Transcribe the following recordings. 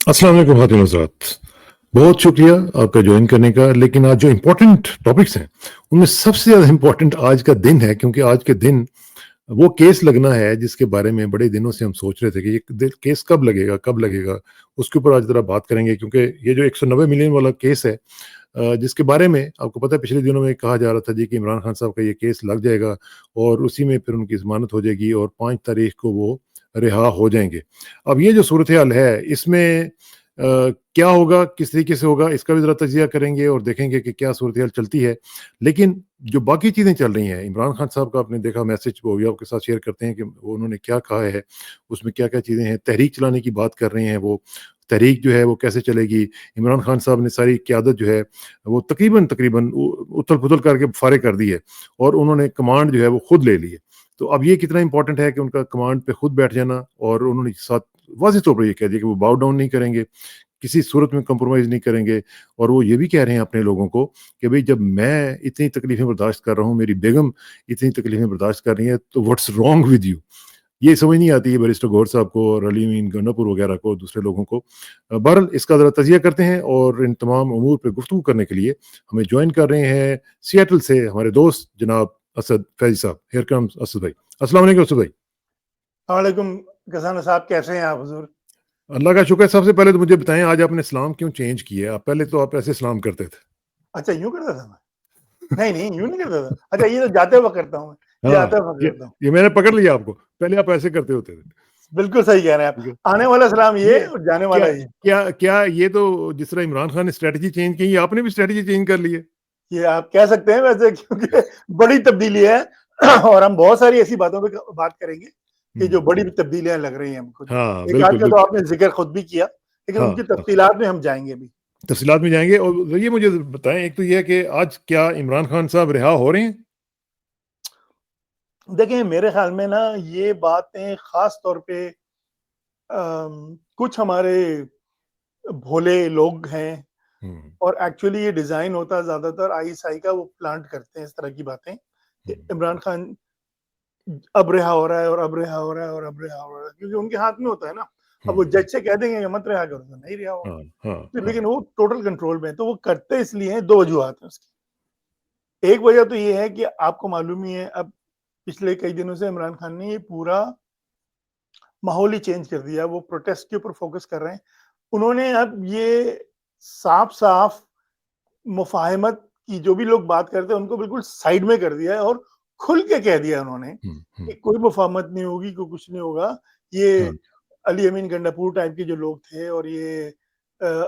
अस्सलाम वालेकुम खातिन हज़रात। बहुत शुक्रिया आपका जॉइन करने का। लेकिन आज जो इम्पोर्टेंट टॉपिक्स हैं, उनमें सबसे ज़्यादा इम्पोर्टेंट आज का दिन है, क्योंकि आज के दिन वो केस लगना है जिसके बारे में बड़े दिनों से हम सोच रहे थे कि ये केस कब लगेगा, कब लगेगा? उसके ऊपर आज ज़रा बात करेंगे, क्योंकि ये जो 190 मिलियन वाला केस है, जिसके बारे में आपको पता है पिछले दिनों में कहा जा रहा था जी कि इमरान खान साहब का ये केस लग जाएगा और उसी में फिर उनकी ज़मानत हो जाएगी और 5 तारीख को वो रिहा हो जाएँगे। अब ये जो सूरत-ए-हाल है, इसमें क्या होगा, किस तरीके से होगा, इसका भी ज़रा तजिया करेंगे और देखेंगे कि क्या सूरत-ए-हाल चलती है। लेकिन जो बाकी चीज़ें चल रही हैं, इमरान खान साहब का आपने देखा मैसेज, वो भी आपके साथ शेयर करते हैं कि वो उन्होंने क्या कहा है, उसमें क्या-क्या चीज़ें हैं। तहरीक चलाने की बात कर रहे हैं वो, तहरीक जो है वो कैसे चलेगी। इमरान खान साहब ने सारी क़यादत जो है वो तकरीबन उथल-पुथल करके फ़ारिग कर दी है और उन्होंने कमांड जो है वो खुद ले ली है। तो अब ये कितना इम्पोर्टेंट है कि उनका कमांड पे खुद बैठ जाना, और उन्होंने साथ वाज़ेह तौर पर ये कह दिया कि वो बाउ डाउन नहीं करेंगे, किसी सूरत में कंप्रोमाइज़ नहीं करेंगे। और वो ये भी कह रहे हैं अपने लोगों को कि भई जब मैं इतनी तकलीफ़ें बर्दाश्त कर रहा हूँ, मेरी बेगम इतनी तकलीफ़ें बर्दाश्त कर रही है, तो व्हाट्स रॉन्ग विद यू? ये समझ नहीं आती है बैरिस्टर गौहर साहब को और अली गंडापुर वगैरह को, दूसरे लोगों को। बहरहाल इसका ज़रा तज़िया करते हैं और इन तमाम अमूर पे गुफ्तगू करने के लिए हमें जॉइन कर रहे हैं सिएटल से हमारे दोस्त जनाब असद फैज़ी साहब। हियर कम्स असद भाई। अस्सलाम वालेकुम असद भाई। वालेकुम गजाना साहब, कैसे हैं आप हुजूर? अल्लाह का शुक्र है। सबसे पहले तो मुझे बताएं, आज आपने सलाम क्यों चेंज किया? आप पहले तो आप ऐसे सलाम करते थे। अच्छा, यूँ करता था मैं? नहीं, नहीं, यूँ नहीं करता था। अच्छा, ये तो जाते वक़्त करता हूँ मैं, ये हाँ, आते वक़्त ये करता हूँ। ये मैंने पकड़ लिया आपको। पहले आप ऐसे करते होते थे। बिल्कुल सही कह रहे हैं आप। ठीक है। आने वाला सलाम ये ये और जाने क्या वाला ये। क्या क्या ये तो जिस तरह इमरान खान ने स्ट्रैटेजी चेंज की, ये आपने भी स्ट्रैटेजी चेंज कर ली है? ये आप कह सकते हैं वैसे, क्योंकि बड़ी तब्दीली है और हम बहुत सारी ऐसी बातों पे बात करेंगे कि जो बड़ी तब्दीलियाँ लग रही हैं हमको। हाँ, एक आध बिल्कुल, का तो बिल्कुल। आपने ज़िक्र खुद भी किया, लेकिन हाँ, उनकी हाँ। तफ़सीलात में हम जाएँगे अभी। तफ़सीलात में जाएँगे और ये मुझे बताएँ, एक तो ये है कि आज क्या इमरान खान साहब रिहा हो रहे हैं? देखिए, मेरे ख़्याल में ना ये बातें ख़ास तौर पे कुछ हमारे भोले लोग हैं हुँ, और एक्चुअली ये डिज़ाइन होता है ज़्यादातर आईएसआई का, वो प्लांट करते हैं इस तरह की बातें कि हुँ, इमरान खान अब रिहा हो रहा है और अब रिहा हो रहा है और अब रिहा हो रहा है, क्योंकि उनके हाथ में होता है ना। अब हुँ, वो हुँ। जज से कह देंगे कि मत रिहा करो तो नहीं रिहा होगा। हाँ, हाँ, तो हाँ। लेकिन वो टोटल कंट्रोल में है, तो वो करते इसलिए हैं, 2 वजूहात हैं उसकी। एक वजह तो ये है कि आपको मालूम ही है, अब पिछले कई दिनों से इमरान खान ने ये पूरा माहौल ही चेंज कर दिया है, वो प्रोटेस्ट के ऊपर फ़ोकस कर रहे हैं। उन्होंने अब ये साफ-साफ मुफ़ाहमत की जो भी लोग बात करते हैं, उनको बिल्कुल साइड में कर दिया है और खुल के कह दिया उन्होंने हुँ, कि हुँ। कोई मुफ़ाहमत नहीं होगी, कोई कुछ नहीं होगा। ये हाँ, अली अमीन गंडापुर टाइप के जो लोग थे और ये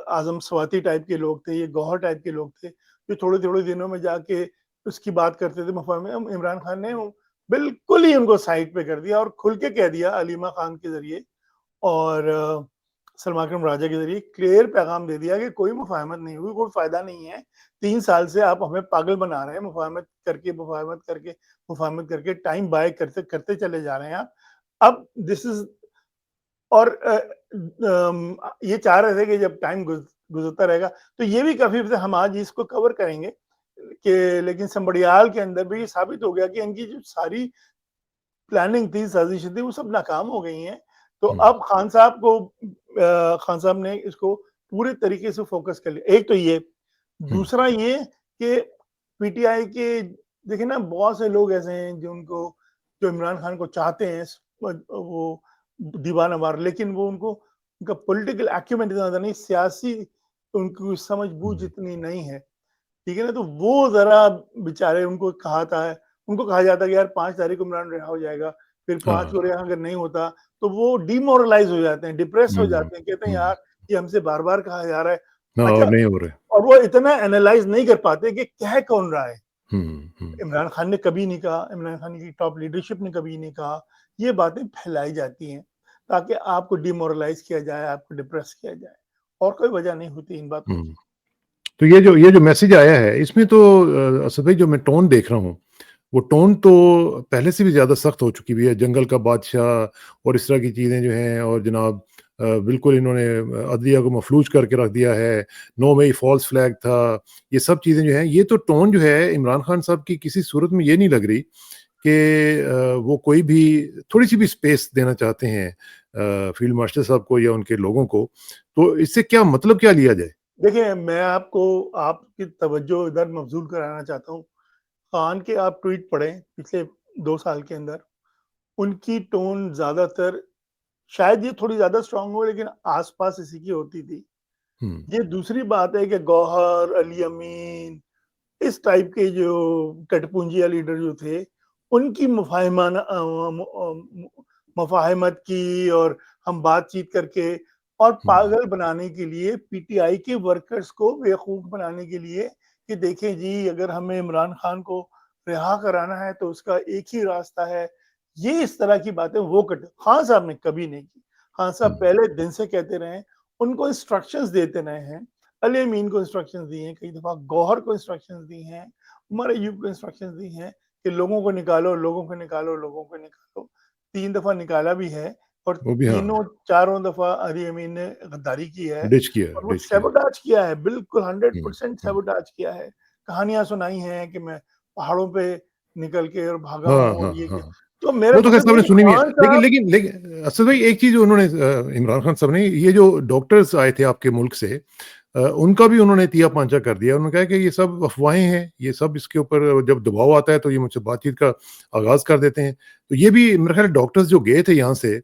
आज़म स्वाति टाइप के लोग थे, ये गौहर टाइप के लोग थे, जो थोड़े-थोड़े दिनों में जाके उसकी बात करते थे मुफ़ाहमत। इमरान खान ने बिल्कुल ही उनको साइड पे कर दिया और खुल के कह दिया अलीमा खान के ज़रिए और सलमान अकरम राजा के ज़रिए क्लियर पैगाम दे दिया कि कोई मुफ़ाहमत नहीं हुई, कोई फ़ायदा नहीं है। 3 साल से आप हमें पागल बना रहे हैं, मुफ़ाहमत करके टाइम बाय करते करते चले जा रहे हैं आप। अब दिस इज़ और ये चाह रहे थे कि जब टाइम गुज़रता रहेगा, तो ये भी काफ़ी हद तक हम आज इसको कवर करेंगे कि लेकिन संबड़ियाल के अंदर भी ये साबित हो गया कि इनकी जो सारी प्लानिंग थी, साज़िश थी, वो सब नाकाम हो गई हैं। तो हुँ, अब खान साहब ने इसको पूरे तरीके से फ़ोकस कर लिया। एक तो ये, हुँ, दूसरा ये कि पीटीआई के देखिए ना बहुत से लोग ऐसे हैं जो इमरान खान को चाहते हैं वो दीवाना-वार, लेकिन वो उनका पॉलिटिकल एक्यूमेंट इतना ज़्यादा नहीं, सियासी उनकी समझ-बूझ हुँ, इतनी नहीं है। ठीक है ना? तो वो ज़रा बेचारे उनको कहा जाता है कि यार 5 तारीख को इमरान रिहा हो जाएगा, फिर 5 हाँ। को रिहा अगर नहीं होता, तो वो डिमोरलाइज़ हो जाते हैं, डिप्रेस हो हुँ, जाते हैं, कहते हैं हुँ। यार ये हमसे बार-बार कहा जा रहा है। हाँ, और अच्छा, नहीं हो रहे। और वो इतना एनालाइज़ नहीं कर पाते कि कह कौन रहा है। हुँ, हुँ। इमरान खान ने कभी नहीं कहा, इमरान खान की टॉप लीडरशिप ने कभी नहीं कहा। ये बातें फैलाई जाती हैं, ताकि आपको डिमोरलाइज़ किया जाए, आपको डिप्रेस किया जाए, और कोई वजह नहीं होती इन बातों की। हुँ। तो ये जो मैसेज आया है, इसमें तो असद भाई जो मैं टोन देख रहा हूँ, वो टोन तो पहले से भी ज़्यादा सख्त हो चुकी हुई है। जंगल का बादशाह और इस तरह की चीज़ें जो हैं, और जनाब बिल्कुल इन्होंने अदलिया को मफलूज करके रख दिया है। नो मई फॉल्स फ्लैग था। ये सब चीज़ें जो हैं, ये तो टोन जो है इमरान खान साहब की किसी सूरत में ये नहीं लग रही कि वो कोई भी थोड़ी-सी भी स्पेस देना चाहते हैं फील्ड मार्शल साहब को या उनके लोगों को, तो इससे क्या मतलब क्या लिया जाए? देखिए, मैं आपको आपकी तवज्जो इधर मबज़ूल कराना चाहता हूँ। खान के आप ट्वीट पढ़ें पिछले 2 साल के अंदर, उनकी टोन ज़्यादातर शायद ये थोड़ी ज़्यादा स्ट्रॉन्ग हो लेकिन आस-पास इसी की होती थी। हुँ, ये दूसरी बात है कि गौहर, अली अमीन इस टाइप के जो टटपुंजिया लीडर जो थे, उनकी मुफ़ाहमत की और हम बातचीत करके और हुँ, पागल बनाने के लिए पीटीआई के वर्कर्स को बेवकूफ़ बनाने के लिए कि देखें जी अगर हमें इमरान खान को रिहा कराना है तो उसका एक ही रास्ता है। ये इस तरह की बातें वो करते खान साहब ने कभी नहीं की। खान साहब हुँ, पहले दिन से कहते रहे हैं, उनको इंस्ट्रक्शंस देते रहे हैं। अली अमीन को इंस्ट्रक्शंस दी हैं, कई दफ़ा गौहर को इंस्ट्रक्शंस दी हैं, उमर अय्यूब को इंस्ट्रक्शंस दी हैं कि लोगों को निकालो, लोगों को निकालो, लोगों को निकालो। 3 दफ़ा निकाला भी है और वो भी हाँ, तीनों चारों दफ़ा अली अमीन ने गद्दारी की है और वो डिच किया। सैबोटाज किया है, बिल्कुल हुँ, 100% हुँ। सैबोटाज किया है। कहानियाँ सुनाई हैं कि मैं पहाड़ों पे निकल के और भागा हाँ, हूँ हाँ, और ये हाँ। किया। तो मेरा वो तो खैर मतलब ये सबने है कि सुनी भी है। खान लेकिन साहब लेकिन लेकिन असद भाई एक चीज़ उन्होंने इमरान खान साहब ने ये जो डॉक्टर्स आए थे आपके मुल्क से उनका भी उन्होंने तिया-पांचा कर दिया। उन्होंने कहा कि ये सब अफ़वाहें हैं, ये सब इसके ऊपर जब दबाव आता है तो ये मुझसे बातचीत का आगाज़ कर देते हैं। तो ये भी मेरा ख़्याल है डॉक्टर्स जो गए थे यहाँ से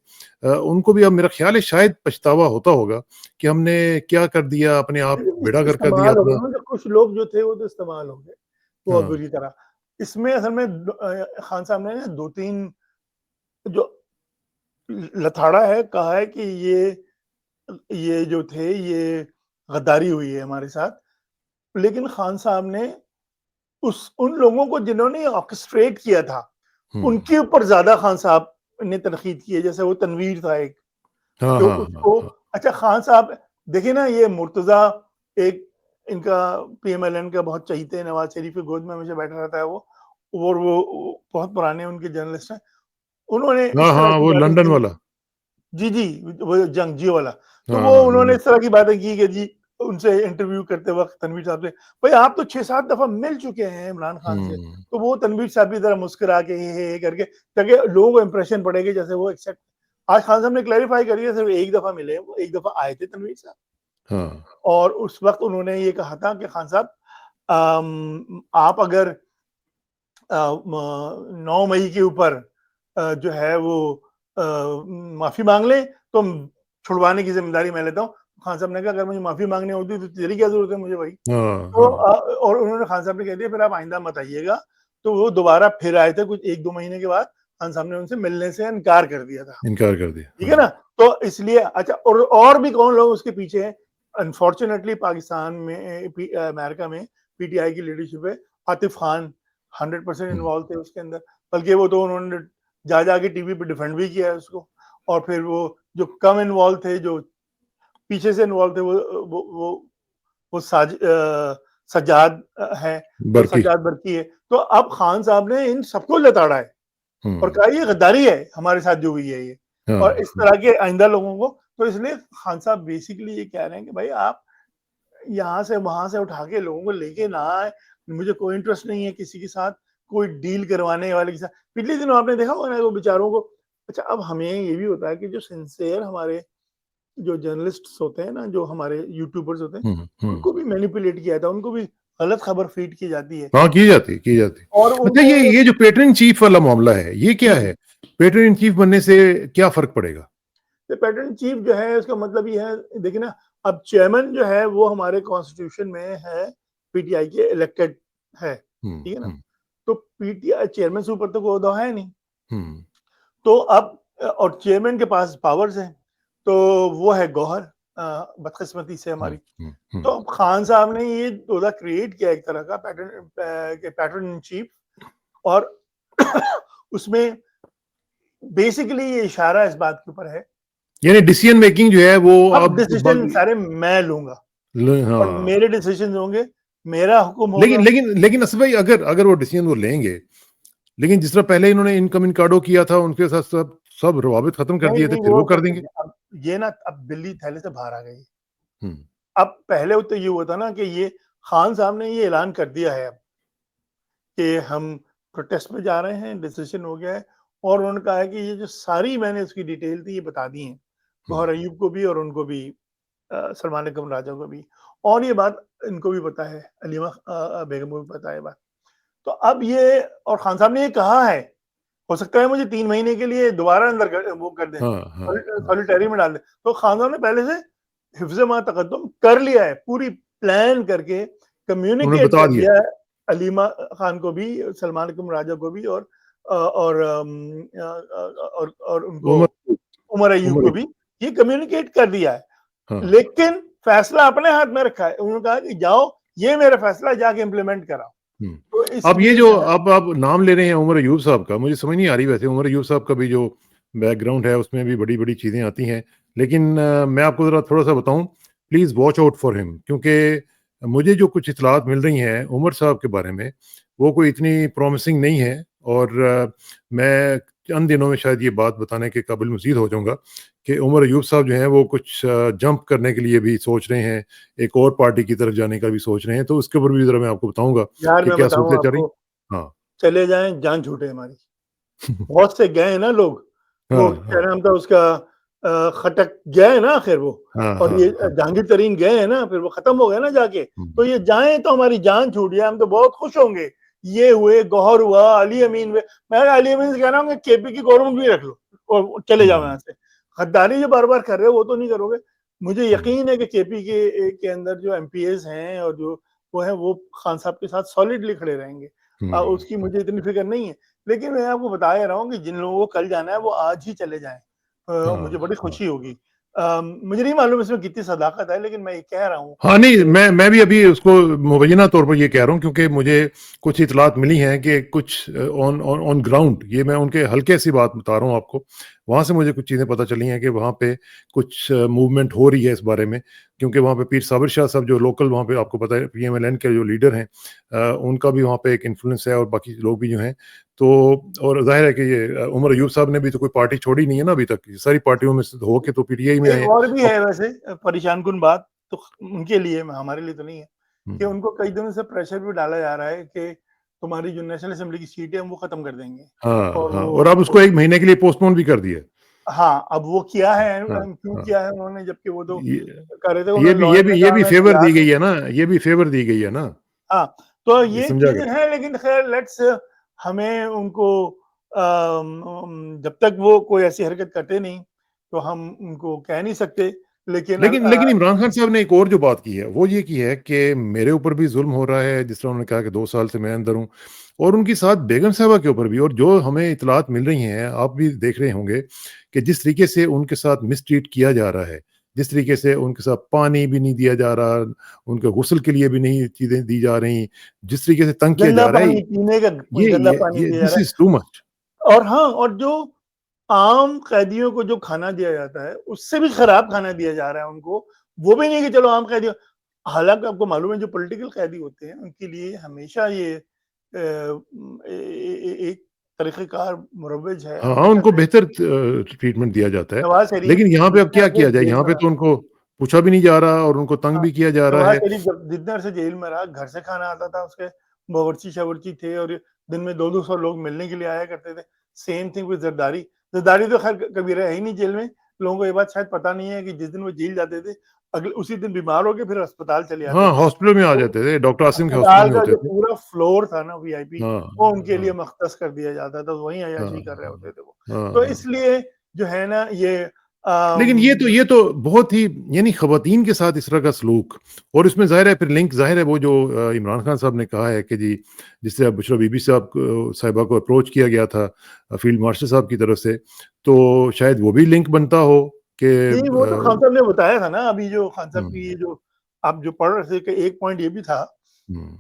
उनको भी अब मेरा ख़्याल है शायद पछतावा होता होगा कि हमने क्या कर दिया, अपने आप बेड़ागर कर दिया इस्तेमाल हो गए अपना। ना, जो कुछ लोग जो थे वो तो इस्तेमाल हो गए, बहुत हाँ। बुरी तरह। इसमें असल में खान साहब ने ना 2-3 जो लथाड़ा है, कहा है कि ये जो थे ये गद्दारी हुई है हमारे साथ। लेकिन खान साहब ने उस उन लोगों को जिन्होंने ऑर्केस्ट्रेट किया था, हुँ। उनके ऊपर ज़्यादा खान साहब ने तनकीद की है। जैसे वो तनवीर था एक, हाँ, जो हाँ, हाँ, उसको हाँ। अच्छा खान साहब देखिए ना ये मुर्तज़ा एक इनका पीएमएलएन का बहुत चहीते हैं, नवाज़ शरीफ की गोद में हमेशा बैठा रहता है वो और वो बहुत पुराने उनके जर्नलिस्ट हैं। उन्होंने हाँ, इस तरह हाँ, की वो बातें लंदन की वाला। जी, जी, वो जंगजियो वाला। तो हाँ, वो हाँ, उन्होंने लंदन। इस तरह की बातें की कि जी उनसे इंटरव्यू करते वक़्त तनवीर साहब से, भई आप तो 6-7 दफ़ा मिल चुके हैं इमरान खान से। हुँ। तो वो तनवीर साहब भी ज़रा मुस्कुरा के हे करके ताकि लोगों को इंप्रेशन पड़े कि जैसे वो एक्सेप्ट आज खान साहब ने क्लैरिफ़ाई कर दिया सिर्फ़ 1 दफ़ा मिले हैं, वो 1 दफ़ा आए थे तनवीर साहब हाँ। और उस वक़्त उन्होंने ये कहा था कि खान साहब आप अगर अ, म 9 मई के ऊपर जो है वो माफ़ी माँग लें, तो छुड़वाने की ज़िम्मेदारी मैं लेता हूँ। खान साहब ने कहा अगर मुझे माफ़ी माँगनी होती तो तेरी क्या ज़रूरत है मुझे भाई? हाँ, तो हाँ। और उन्होंने खान साहब ने कह दिया फिर आप आइंदा मत आइएगा। तो वो दोबारा फिर आए थे कुछ 1-2 महीने के बाद, खान साहब ने उनसे मिलने से इनकार कर दिया था। इनकार कर दिया। ठीक है हाँ। ना? तो इसलिए अच्छा और भी कौन लोग उसके पीछे हैं? अनफॉर्च्यूनेटली पाकिस्तान में अमेरिका में पीटीआई की लीडरशिप है। आतिफ खान 100% हुँ। इन्वॉल्व थे उसके अंदर। बल्कि वो तो उन्होंने जा के टीवी पे डिफेंड भी किया है उसको। और फिर वो जो कम इन्वॉल्व थे, जो पीछे से इन्वॉल्व थे वो सज्जाद है, वो बरकी। सज्जाद बरकी है। तो अब खान साहब ने इन सबको लताड़ा है। और हुँ। कहा ये गद्दारी है हमारे साथ जो हुई है ये हाँ, और इस तरह के आइंदा लोगों को तो इसलिए खान साहब बेसिकली ये कह रहे हैं कि भाई आप यहाँ से वहां से उठा के लोगों को लेके ना आए मुझे कोई इंटरेस्ट नहीं है किसी के साथ कोई डील करवाने वाले के साथ पिछले दिनों आपने देखा होगा ना वो बेचारों को अच्छा अब हमें ये भी होता है कि जो सिंसियर हमारे जो जर्नलिस्ट होते हैं ना जो हमारे यूट्यूबर्स होते हैं हुँ, हुँ। उनको भी मैनिपुलेट किया जाता है उनको भी गलत खबर फीड की जाती है हाँ, की जाती है, की जाती है। और अच्छा उनको ये जो पैट्रन इन चीफ वाला मामला है, ये क्या जी है? पैट्रन इन चीफ बनने से क्या फ़र्क पड़ेगा? तो पैटर्न चीफ जो है उसका मतलब ये है देखिए ना अब चेयरमैन जो है वो हमारे कॉन्स्टिट्यूशन में है पीटीआई के इलेक्टेड है हुँ, ठीक है ना हुँ, तो पीटीआई चेयरमैन से ऊपर तो कोई ओहदा है नहीं हुँ, तो अब और चेयरमैन के पास पावर्स हैं तो वो है गौहर बदकिस्मती से हुँ, हमारी हुँ, हुँ। तो अब खान साहब ने ये ओहदा क्रिएट किया एक तरह का पैटर्न इन चीफ और उसमें बेसिकली ये इशारा इस बात के ऊपर है यानी डिसीजन मेकिंग जो है वो अब अब डिसीजन बाकी सारे मैं लूंगा और हाँ। मेरे डिसीजन होंगे, मेरा हुक्म लेकिन होगा। लेकिन लेकिन असद भाई अगर अगर वो डिसीजन वो लेंगे, लेकिन जिस तरह पहले इन्होंने इनकम इनकाडो किया था, उनके साथ सब सब रवाबित खत्म कर नहीं, दिए थे, नहीं फिर वो वो कर तो देंगे? देखिए अब ये ना अब बिल्ली थैले से बाहर आ गई। हुँ, अब पहले तो ये हुआ था ना कि ये खान साहब ने ये ऐलान कर दिया है अब कि हम प्रोटेस्ट में जा रहे हैं, डिसीजन हो गया है और उन्होंने कहा है कि ये जो सारी मैंने उसकी डिटेल थी ये बता दी है गौहर अयूब को भी और उनको भी, सलमान अकरम राजा को भी, और ये बात इनको भी पता है, अलीमा बेगम को भी पता है बात। तो अब ये, और खान साहब ने ये कहा है, हो सकता है मुझे 3 महीने के लिए दोबारा अंदर वो कर दें, हाँ हाँ हाँ। सॉलिटरी में डाल दें। तो खान साहब ने पहले से हिफ्ज़ मा तक़द्दुम कर लिया है, पूरी प्लान करके उन्होंने कम्युनिकेट बता कर दिया। दिया है अलीमा खान को भी, सलमान अकरम राजा को भी, और उनको उमर उमर अय्यूब उमर को भी ये कम्युनिकेट कर दिया है। हाँ। लेकिन फैसला अपने हाथ में रखा है। उन्होंने कहा कि जाओ, ये मेरा फैसला है, जाके इम्प्लीमेंट कराओ। हुँ। तो अब ये इसलिए जो जो है, आप नाम ले रहे हैं उमर अय्यूब साहब का, मुझे समझ नहीं आ रही वैसे उमर अय्यूब साहब का भी जो बैकग्राउंड है उसमें भी बड़ी-बड़ी चीज़ें आती हैं। लेकिन मैं आपको ज़रा थोड़ा-सा बताऊँ, please watch out for him, क्योंकि मुझे जो कुछ इत्तलात मिल रही हैं उमर साहब के बारे में, वो कोई इतनी प्रॉमिसिंग नहीं है, और मैं चंद दिनों में शायद ये बात बताने के काबिल मज़ीद हो जाऊँगा कि उमर अय्यूब साहब जो हैं वो कुछ जंप करने के लिए भी सोच रहे हैं, एक और पार्टी की तरफ जाने का भी सोच रहे हैं, तो उसके ऊपर भी ज़रा मैं आपको बताऊँगा यार कि मैं क्या बताऊँ सूरतें चल रही। आपको, हाँ। चले जाएँ, जान छूटे हमारी। बहुत से गए हैं ना लोग, वो हाँ, क्या हाँ। नाम था उसका, खटक गया है ना आखिर वो, हाँ, और हाँ, ये हाँ। जहांगीर तरीन गए हैं ना, फिर वो खत्म हो गया ना जाके। हुँ, तो ये जाएँ तो हमारी जान छूट जाए, हम तो बहुत खुश होंगे। ये हुए, गौहर हुआ, अली अमीन हुए। मैं अली अमीन से कह रहा हूँ कि केपी की गवर्नमेंट भी रख लो और चले जाओ हुँ, यहाँ से। गद्दारी जो बार-बार कर रहे हो वो तो नहीं करोगे। मुझे हुँ, यकीन है कि केपी के अंदर जो एमपीएस हैं और जो वो हैं, वो खान साहब के साथ सॉलिडली खड़े रहेंगे। हुँ, उसकी मुझे इतनी फ़िक्र नहीं है। लेकिन मैं आपको बता ही रहा हूँ कि जिन लोगों को कल जाना है वो आज ही चले जाएँ। मुझे हाँ, बड़ी हाँ। खुशी होगी। मुझे नहीं मालूम इसमें कितनी सदाकत है, लेकिन मैं ये कह रहा हूँ हाँ, नहीं, कि मैं भी अभी उसको मुबैना तौर पर ये कह रहा हूँ, क्योंकि मुझे कुछ इत्तलात मिली हैं कि कुछ ऑन ऑन ऑन ग्राउंड, ये मैं उनके हल्के सी बात बता रहा हूँ आपको, वहाँ से मुझे कुछ चीज़ें पता चली हैं कि वहाँ पे कुछ मूवमेंट हो रही है इस बारे में, क्योंकि वहाँ पे पीर साबिर शाह साहब जो लोकल वहाँ पे आपको पता है पीएमएलएन के जो लीडर हैं, उनका भी वहाँ पे एक इन्फ्लुएंस है और बाकी लोग भी जो हैं। तो और ज़ाहिर है कि ये उमर अय्यूब साहब ने भी तो कोई पार्टी छोड़ी नहीं है ना अभी तक, सारी पार्टियों में से हो के तो पीटीआई में आए एक हैं। और भी अब है वैसे, परेशान-कुन बात, तो उनके लिए, हमारे लिए तो नहीं है, हुँ। कि उनको कई दिनों से प्रेशर भी डाला जा रहा है कि तुम्हारी जो नेशनल असेंबली की सीटें हैं वो खत्म कर देंगे। हाँ, और हाँ, और अब वो उसको 1 महीने के लिए पोस्टपोन भी कर दिया है। हाँ, अब वो किया है, हाँ, क्यों हाँ। किया है उन्होंने, जबकि वो तो ये कर रहे थे, ये उन्होंने भी ये लॉयर भी ने ये कहा भी मैं फ़ेवर तैयार दी हूँ। गई है ना, ये भी फ़ेवर दी गई है ना, हाँ, तो ये ये समझा चीज़ें कर। हैं, लेकिन ख़ैर लेट्स, हमें उनको जब तक वो कोई ऐसी हरकत करते नहीं, तो हम उनको कह नहीं सकते। लेकिन लेकिन इमरान खान साहब ने एक और जो बात की है, वो ये की है कि मेरे ऊपर भी ज़ुल्म हो रहा है, जिस तरह उन्होंने कहा कि 2 साल से मैं अंदर हूँ, और उनके साथ बेगम साहिबा के ऊपर भी, और जो हमें इत्तलात मिल रही हैं, आप भी देख रहे होंगे कि जिस तरीके से उनके साथ मिसट्रीट किया जा रहा है, जिस तरीके से उनके साथ पानी भी नहीं दिया जा रहा, उनके गुस्ल के लिए भी नहीं चीज़ें दी जा रही, जिस तरीके से तंग किया गंदा जा रहा है, पानी पीने का, गंदा पानी ये दिया जा दिस रहा इज़ टू मच। है। और हाँ, और जो आम कैदियों को जो खाना दिया जाता है, उससे भी खराब खाना दिया जा रहा है उनको। वो भी नहीं कि चलो आम कैदियों, हालाँकि आपको मालूम है जो पॉलिटिकल कैदी होते हैं, उनके लिए हमेशा ये एक तरीक़ेकार मुरव्वज है, हाँ, हाँ, हमेशा उनको से। बेहतर ट्रीटमेंट दिया जाता है। नवाज़ शरीफ लेकिन यहाँ पे अब जितने क्या अरसे किया जाए? जेल यहाँ में पे रहा, तो उनको पूछा भी नहीं जा रहा और उनको तंग हाँ, भी किया जा रहा नवाज़ है। शरीफ जब जितने अरसे जेल में रहा, घर से खाना आता था उसके, बावर्ची-शावर्ची थे, और दिन में 2-200 लोग मिलने के लिए आया करते थे। Same thing with Zardari. Zardari तो ख़ैर कभी रहे ही नहीं जेल में। लोगों को ये बात शायद पता नहीं है कि जिस दिन वो जेल जाते थे, अगले उसी दिन बीमार हो के फिर अस्पताल चले आते हाँ, थे। हॉस्पिटल में आ तो जाते थे, डॉक्टर आसिम के हॉस्पिटल अस्पताल में का होते जो थे। पूरा फ्लोर था ना वीआईपी, हाँ, वो उनके लिए हाँ, मख़्तस कर दिया जाता था, वहीं हाँ, अय्याशी कर रहे हाँ, होते थे वो। हाँ, तो हाँ। इसलिए जो है ना ये लेकिन अम ये तो बहुत ही, यानी ख़वातीन के साथ इस तरह का सलूक, और इसमें ज़ाहिर है फिर लिंक ज़ाहिर है वो जो इमरान खान साहब ने कहा है कि जी, जिस तरह बुशरा बीबी साहब को साहिबा को अप्रोच किया गया था फील्ड मार्शल साहब की तरफ से, तो शायद वो भी लिंक बनता हो कि नहीं, वो तो खान साहब ने बताया था ना, अभी जो खान साहब की हुँ, ये जो आप जो पढ़ रहे थे, कि एक पॉइंट ये भी था हुँ,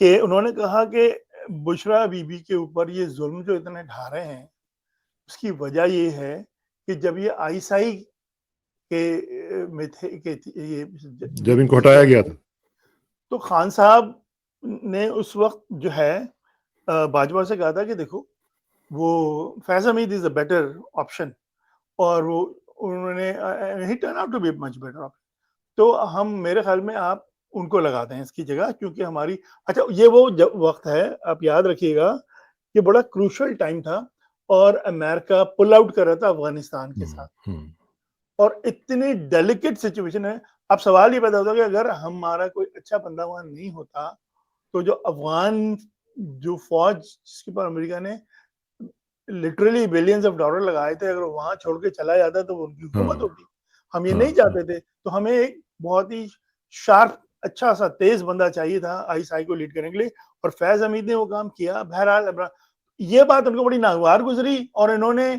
कि उन्होंने कहा कि बुशरा बीबी के ऊपर ये ज़ुल्म जो इतने ढा रहे हैं, उसकी वजह ये है कि जब ये आईएसआई में थे, के ये जब इनको जीते हटाया हैं, गया था। तो खान साहब ने उस वक़्त जो है बाजवा से कहा था कि देखो, वो Faiz Hameed is a better option, और वो उन्होंने ही turn out to be much better option. तो हम, मेरे ख़्याल में आप उनको लगाते हैं इसकी जगह, क्योंकि हमारी, अच्छा, ये वो वक़्त है, आप याद रखिएगा, ये बड़ा क्रूशियल टाइम था, और अमेरिका पुल आउट कर रहा था अफगानिस्तान के साथ, और इतनी डेलिकेट सिचुएशन है। अब सवाल ये पैदा होता है कि अगर हमारा कोई अच्छा बंदा वहां नहीं होता, तो जो अफगान जो फौज जिसके ऊपर अमेरिका ने लिटरली बिलियंस ऑफ डॉलर लगाए थे, अगर वहां छोड़ के चला जाता तो वो उनकी हुकूमत होती। हम ये नहीं चाहते थे, तो हमें एक बहुत ही शार्प, अच्छा सा तेज बंदा चाहिए था आईएसआई को लीड करने के लिए, और फैज हमीद ने वो काम किया। बहरहाल ये बात उनको बड़ी नागवार गुजरी, और इन्होंने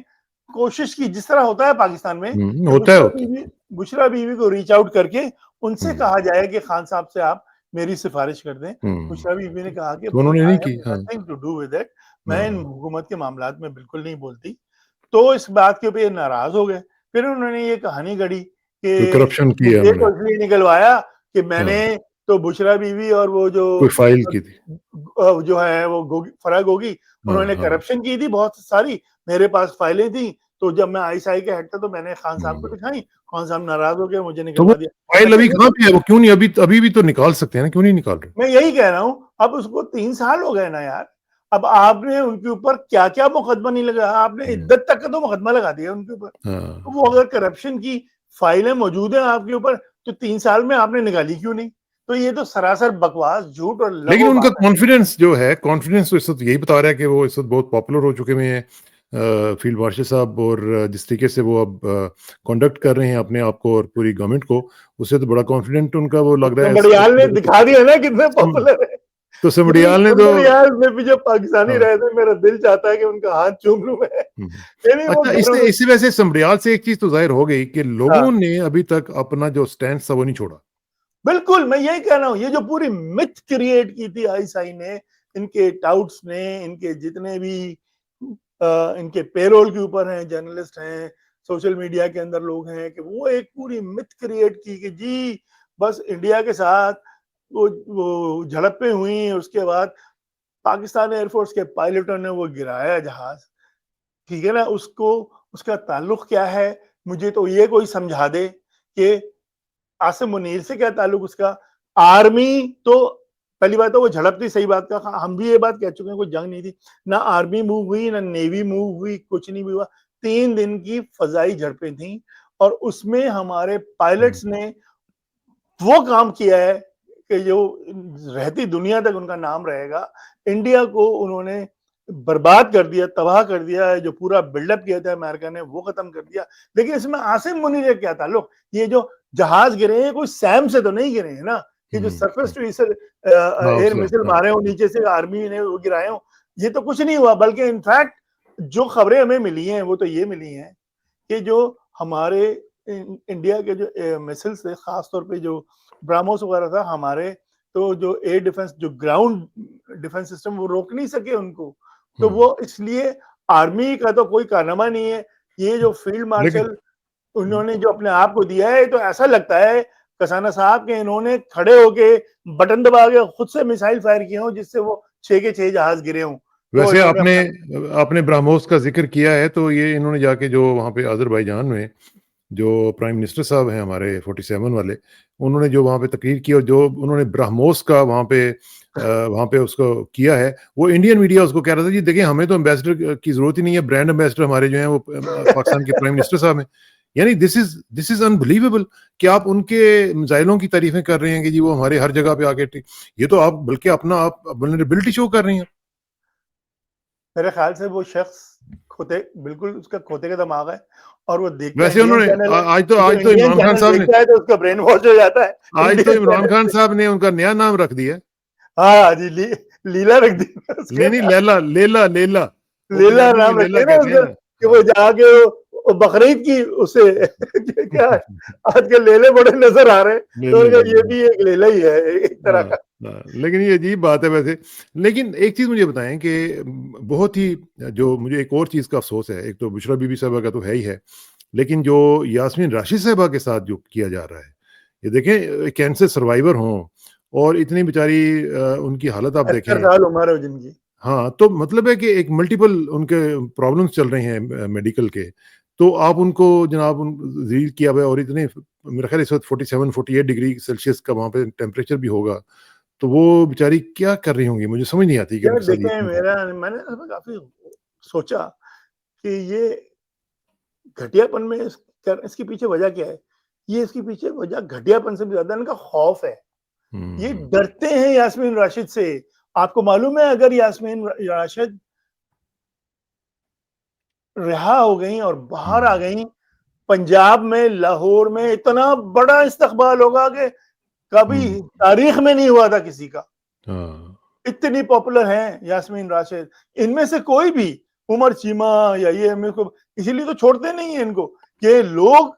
कोशिश की, जिस तरह होता है पाकिस्तान में, होता है। बुशरा बीवी को रीच आउट करके उनसे कहा जाए कि खान साहब से आप मेरी सिफारिश कर दें। बुशरा बीवी ने कहा कि तो उन्होंने नहीं की। Nothing to do with it, मैं इन हुकूमत के मामलात में बिल्कुल नहीं बोलती। तो इस बात के ऊपर ये नाराज हो गए। फिर उन्होंने ये कहानी गढ़ी कि करप्शन की है मुझे तो इसलिए निकलवाया कि मैंने तो बुशरा बीवी और वो जो कोई फाइल की थी, जो है वो फराह गोगी, उन्होंने करप्शन की थी बहुत सारी, मेरे पास फाइलें थी। तो जब मैं आईएसआई का हेड था तो मैंने खान साहब को दिखाई, खान साहब नाराज हो गए, मुझे निकलवा दिया। फाइल अभी कहाँ पे है? वो क्यों नहीं, अभी भी तो निकाल सकते हैं ना, क्यों नहीं निकाल रहे? मैं यही कह रहा हूँ, अब उसको 3 साल हो गए ना यार। अब आपने उनके ऊपर क्या क्या मुकदमा नहीं लगाया, आपने इद्दत तक का तो मुकदमा लगा दिया उनके ऊपर। तो वो अगर करप्शन की फाइलें मौजूद है आपके ऊपर, तो 3 साल में आपने निकाली क्यों नहीं? तो ये तो सरासर बकवास, झूठ और लगो। लेकिन उनका कॉन्फिडेंस जो है, कॉन्फिडेंस तो इस वक्त यही बता रहा है कि वो इस वक्त बहुत पॉपुलर हो चुके हैं फील्ड मार्शल साहब, और जिस तरीके से वो अब कंडक्ट कर रहे हैं अपने आप को और पूरी गवर्नमेंट को, उससे तो बड़ा कॉन्फिडेंट उनका वो लग रहा है। समड़ियाल ने दिखा दिया ना कितने पॉपुलर है। तो समड़ियाल ने तो में भी जो पाकिस्तानी रहे थे, मेरा दिल चाहता है कि उनका हाथ चूम लूं मैं। अच्छा, इससे वैसे समड़ियाल से एक चीज तो जाहिर हो गई कि लोगों ने अभी तक अपना जो स्टैंड था वो नहीं छोड़ा। बिल्कुल, मैं यही कह रहा हूँ, ये जो पूरी मिथ क्रिएट की थी आईएसआई ने, इनके टाउट्स ने, इनके जितने भी इनके पेरोल के ऊपर हैं, जर्नलिस्ट हैं, सोशल मीडिया के अंदर लोग हैं, कि वो एक पूरी मिथ क्रिएट की कि जी बस इंडिया के साथ वो झड़पें हुई, उसके बाद पाकिस्तान एयरफोर्स के पायलटों ने वो गिराया जहाज, ठीक है ना, उसको उसका ताल्लुक क्या है? मुझे तो ये कोई समझा दे कि आसिम मुनीर से क्या ताल्लुक उसका? आर्मी तो पहली बात तो वो झड़प थी, सही बात का हम भी ये बात कह चुके हैं, कोई जंग नहीं थी ना, आर्मी मूव हुई ना नेवी मूव हुई, कुछ नहीं हुआ। 3 दिन की फजाई झड़पें थी, और उसमें हमारे पायलट्स ने वो काम किया है कि जो रहती दुनिया तक उनका नाम रहेगा। इंडिया को उन्होंने बर्बाद कर दिया, तबाह कर दिया है। जो पूरा बिल्डअप किया था अमेरिका ने, वो खत्म कर दिया। लेकिन इसमें आसिम मुनीर का क्या ताल्लुक? ये जो जहाज गिरे हैं, कोई सैम से तो नहीं गिरे हैं ना, ये जो सरफेस टू एयर मिसाइल मारे हो, नीचे से आर्मी ने वो गिराए हो, ये तो कुछ नहीं हुआ। बल्कि इनफैक्ट जो खबरें हमें मिली हैं वो तो ये मिली हैं कि जो हमारे इंडिया के जो मिसाइल्स थे, खासतौर पे जो ब्राह्मोस वगैरह था हमारे, तो जो एयर डिफेंस, जो ग्राउंड डिफेंस सिस्टम, वो रोक नहीं सके उनको। तो वो इसलिए आर्मी का तो कोई कारनामा नहीं है। ये जो फील्ड मार्शल उन्होंने जो अपने आप को दिया है, तो ऐसा लगता है कसाना साहब के इन्होंने खड़े होके बटन दबा के खुद से मिसाइल फायर किए हों, जिससे वो 6 के 6 जहाज गिरे हों। वैसे आपने ब्रह्मोस का जिक्र किया है, तो ये इन्होंने जाके जो वहाँ पे अजरबैजान में जो प्राइम मिनिस्टर साहब हैं हमारे 47 वाले, उन्होंने जो वहाँ पे तकरीर की और जो उन्होंने ब्रह्मोस का वहाँ पे उसको किया है, वो इंडियन मीडिया उसको कह रहा था जी देखिए हमें तो एम्बेसडर की जरूरत ही नहीं है, ब्रांड एम्बेसडर हमारे जो हैं वो पाकिस्तान के प्राइम मिनिस्टर साहब हैं। यानी दिस इज अनबिलीवेबल कि आप उनके मिसाइलों की तारीफें कर रहे हैं कि जी वो हमारे हर जगह पे आके, ये तो आप बल्कि अपना आप वल्नरेबिलिटी शो कर रही हैं। मेरे ख्याल से वो शख्स खोते, बिल्कुल उसका खोते का दिमाग है, और वो देखता है वैसे इंडियन उन्होंने चैनल है, आज तो इंडियन इमरान खान चैनल साहब ने, देखता है तो उसका ब्रेन वॉश हो जाता है आज तो इंडियन इमरान चैनल खान से। साहब ने उनका नया नाम रख दिया। हाँ जी, लीला रख दी उसके, नहीं लेला लेला लेला, वो लीला पंजाबी में नाम लेला रखे ना कहते हैं उसका, ना। कि वो जाके वो बकरीद की उसे क्या है, आजकल लेले बड़े नजर आ रहे हैं, तो लेले ये भी एक लेला ही है एक तरह का। लेकिन ये अजीब बात है वैसे। लेकिन एक चीज मुझे बताएं कि बहुत ही, जो मुझे एक और चीज का अफसोस है, एक तो बुशरा बीबी साहबा का तो है ही है, लेकिन जो यास्मीन राशिद साहबा के साथ जो किया जा रहा है, ये देखें कैंसर सर्वाइवर हों और इतनी बेचारी उनकी हालत आप 70 देखें। साल उम्र है जिनकी। हाँ, तो मतलब है कि एक मल्टीपल उनके प्रॉब्लम्स चल रहे हैं मेडिकल के, तो आप उनको जनाब ज़ील किया हुआ है, और इतने मेरा ख्याल इस वक्त 47-48 डिग्री सेल्सियस का वहाँ पे टेम्परेचर भी होगा, तो वो बेचारी क्या कर रही होंगी? मुझे समझ नहीं आती कि यार उनके साथ ये देखें, क्यों। मैंने इसमें काफी सोचा कि ये घटियापन में इसके पीछे वजह क्या है? ये इसके पीछे वजह घटियापन से भी ज़्यादा इनका खौफ है। ये डरते हैं यास्मीन राशिद से। आपको मालूम है अगर यास्मीन राशिद रिहा हो गई और बाहर आ गई, पंजाब में, लाहौर में इतना बड़ा इस्तकबाल होगा कि कभी तारीख में नहीं हुआ था किसी का। इतनी पॉपुलर हैं यास्मीन राशिद। इनमें से कोई भी उमर चीमा या ये इसीलिए तो छोड़ते नहीं है इनको कि लोग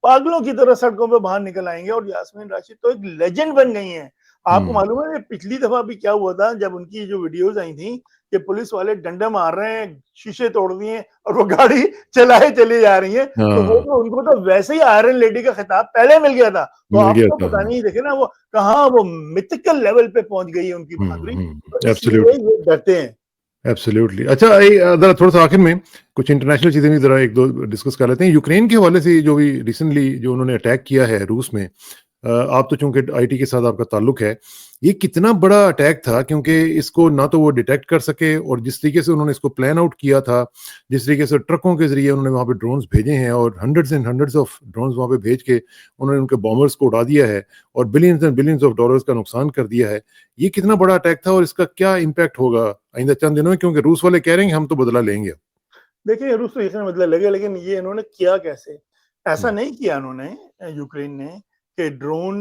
पागलों की तरह सड़कों पे बाहर निकल आएंगे। और यास्मीन राशिद तो एक लेजेंड बन गई हैं। आपको मालूम है पिछली दफा भी क्या हुआ था जब उनकी जो वीडियोस आई थी कि पुलिस वाले डंडे मार रहे हैं, शीशे तोड़ दिए और वो गाड़ी चलाए चली जा रही है। तो वो तो उनको तो वैसे ही आयरन लेडी का खिताब पहले मिल गया था। तो आपको पता नहीं, देखे ना वो कहाँ वो मिथिकल लेवल पे पहुंच गई है उनकी बहादुरी। तो इसलिए ये डरते हैं। एब्सोल्युटली। अच्छा, जरा थोड़ा सा आखिर में कुछ इंटरनेशनल चीजें भी जरा एक दो डिस्कस कर लेते हैं। यूक्रेन के हवाले से जो भी रिसेंटली जो उन्होंने अटैक किया है रूस में, आप तो चूंकि आईटी के साथ आपका ताल्लुक है, ये कितना बड़ा अटैक था? क्योंकि इसको ना तो वो डिटेक्ट कर सके और जिस तरीके से उन्होंने इसको प्लान आउट किया था, जिस तरीके से ट्रकों के जरिए उन्होंने वहां पे ड्रोन्स भेजे हैं और hundreds and hundreds of drones वहां पे भेज के उन्होंने उनके बॉम्बर्स को उड़ा दिया है और billions and billions of dollars का नुकसान कर दिया है। ये कितना बड़ा अटैक था और इसका क्या इम्पैक्ट होगा आइंदा चंद दिनों में? क्योंकि रूस वाले कह रहे हैं हम तो बदला लेंगे। देखिए, रूस तो यकीनन बदला लेगा, लेकिन ये इन्होंने किया कैसे? ऐसा नहीं किया इन्होंने, यूक्रेन ने, कि ड्रोन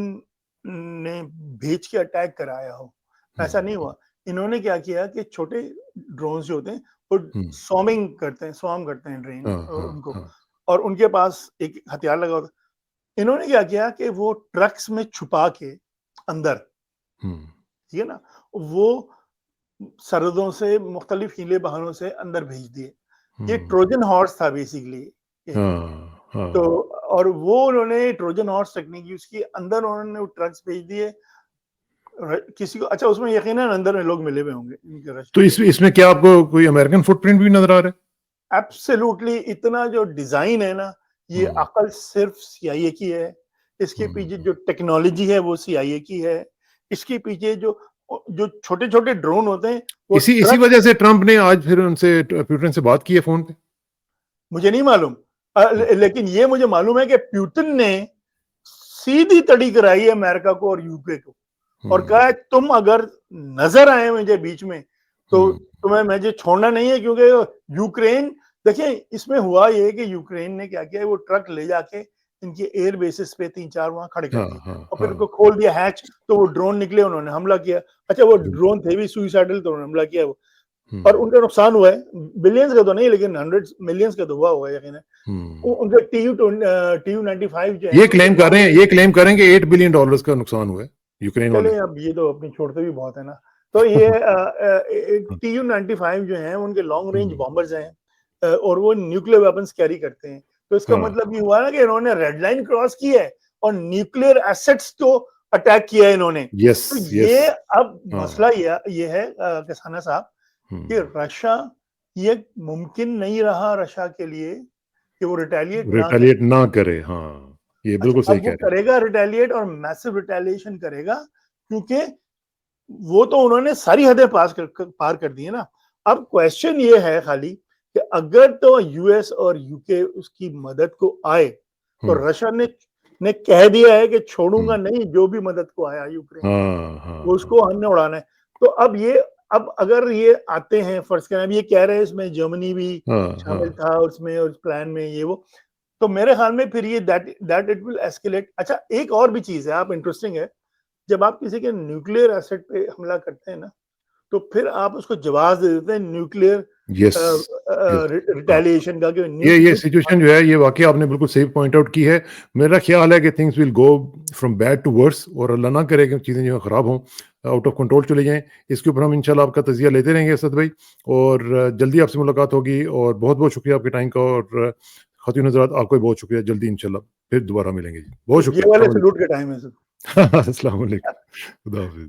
ने भेज के अटैक कराया हो, ऐसा नहीं हुआ। इन्होंने क्या किया कि छोटे ड्रोन्स जो होते हैं वो स्वार्म करते हैं ड्रोन उनको, और उनके पास एक हथियार लगा होता है। इन्होंने क्या किया कि वो ट्रक्स में छुपा के अंदर, ठीक है ना, वो सरहदों से मुख्तलिफ हीले बहानों से अंदर भेज दिए। ये ट्रोजन हॉर्स था बेसिकली। तो और वो उन्होंने ट्रोजन हॉर्स टेक्निक यूज की, अंदर उन्होंने ट्रक्स भेज दिए किसी को। अच्छा, उसमें यकीनन अंदर में लोग मिले हुए होंगे। तो इसमें क्या आपको कोई अमेरिकन फुटप्रिंट भी नजर आ रहा है? एब्सोल्युटली। इतना जो डिजाइन है ना, ये अकल सिर्फ सीआईए की है। इसके पीछे जो टेक्नोलॉजी है वो सीआईए की है। इसके पीछे जो छोटे छोटे ड्रोन होते हैं इसी वजह से ट्रंप ने आज फिर उनसे प्यूटिन से बात की है फोन पे। मुझे नहीं मालूम, लेकिन ये मुझे मालूम है कि प्यूटिन ने सीधी तड़ी कराई है अमेरिका को और यूके को और कहा है तुम अगर नजर आए मुझे बीच में तो तुम्हें मुझे छोड़ना नहीं है। क्योंकि यूक्रेन, देखिए इसमें हुआ ये कि यूक्रेन ने क्या किया, वो ट्रक ले जाके इनके एयर बेसिस पे 3-4 वहां खड़े कर दिए और फिर उनको खोल दिया हैच, तो वो ड्रोन निकले, उन्होंने हमला किया। अच्छा, वो ड्रोन थे भी सुइसाइडल, तो उन्होंने हमला किया वो, और उनका नुकसान हुआ है। बिलियंस का तो नहीं, लेकिन हंड्रेड्स मिलियंस का तो हुआ होगा यकीन है। उनके TU-95 जो है, ये क्लेम कर रहे हैं कि $8 बिलियन का नुकसान हुआ है यूक्रेन वाले। चले, अब ये तो अपनी छोड़ते भी बहुत है ना। तो ये TU-95 जो है उनके लॉन्ग रेंज बॉम्बर्स हैं और वो न्यूक्लियर वेपन्स कैरी करते हैं। तो इसका मतलब ये हुआ ना कि इन्होंने रेड लाइन क्रॉस की है और न्यूक्लियर एसेट्स को अटैक किया है इन्होंने। तो ये अब मसला ये है किसाना साहब कि रशिया, ये मुमकिन नहीं रहा रशिया के लिए कि वो रिटेलिएट ना करे। हाँ, ये बिल्कुल सही कह रहे हैं। करेगा रिटेलिएट और मैसिव रिटेलिएशन करेगा, क्योंकि वो तो उन्होंने सारी हदें पार कर दी है ना। अब क्वेश्चन ये है खाली कि अगर तो यूएस और यूके उसकी मदद को आए, तो रशिया ने कह दिया है कि छोड़ूंगा नहीं जो भी मदद को आया यूक्रेन, वो उसको हमने उड़ाना है। तो अब अगर ये आते हैं, फर्स्ट करें, अब ये कह रहे हैं इसमें जर्मनी भी शामिल था उसमें, और प्लान में ये वो, तो मेरे ख्याल में फिर ये दैट इट विल एस्केलेट। अच्छा, एक और भी चीज है, आप इंटरेस्टिंग है, जब आप किसी के न्यूक्लियर एसेट पे हमला करते हैं ना, तो फिर आप उसको जवाब दे देते हैं न्यूक्लियर रिटेलिएशन का। ये सिचुएशन जो है, ये वाकई आपने बिल्कुल सही पॉइंट आउट की है। मेरा ख्याल है कि things will go from bad to worse, और अल्लाह ना करे कि चीज़ें जो खराब हों, आउट ऑफ कंट्रोल चले जाएं। इसके ऊपर हम इंशाल्लाह आपका तजिया लेते रहेंगे असद भाई, और जल्दी आपसे मुलाकात होगी। और बहुत बहुत शुक्रिया आपके टाइम का, और खातिन हज़रात आपको भी बहुत शुक्रिया। जल्दी इंशाल्लाह फिर दोबारा मिलेंगे जी। बहुत शुक्रिया। ये वाले सलूट का टाइम है सर। अस्सलाम वालेकुम, खुदा हाफिज़।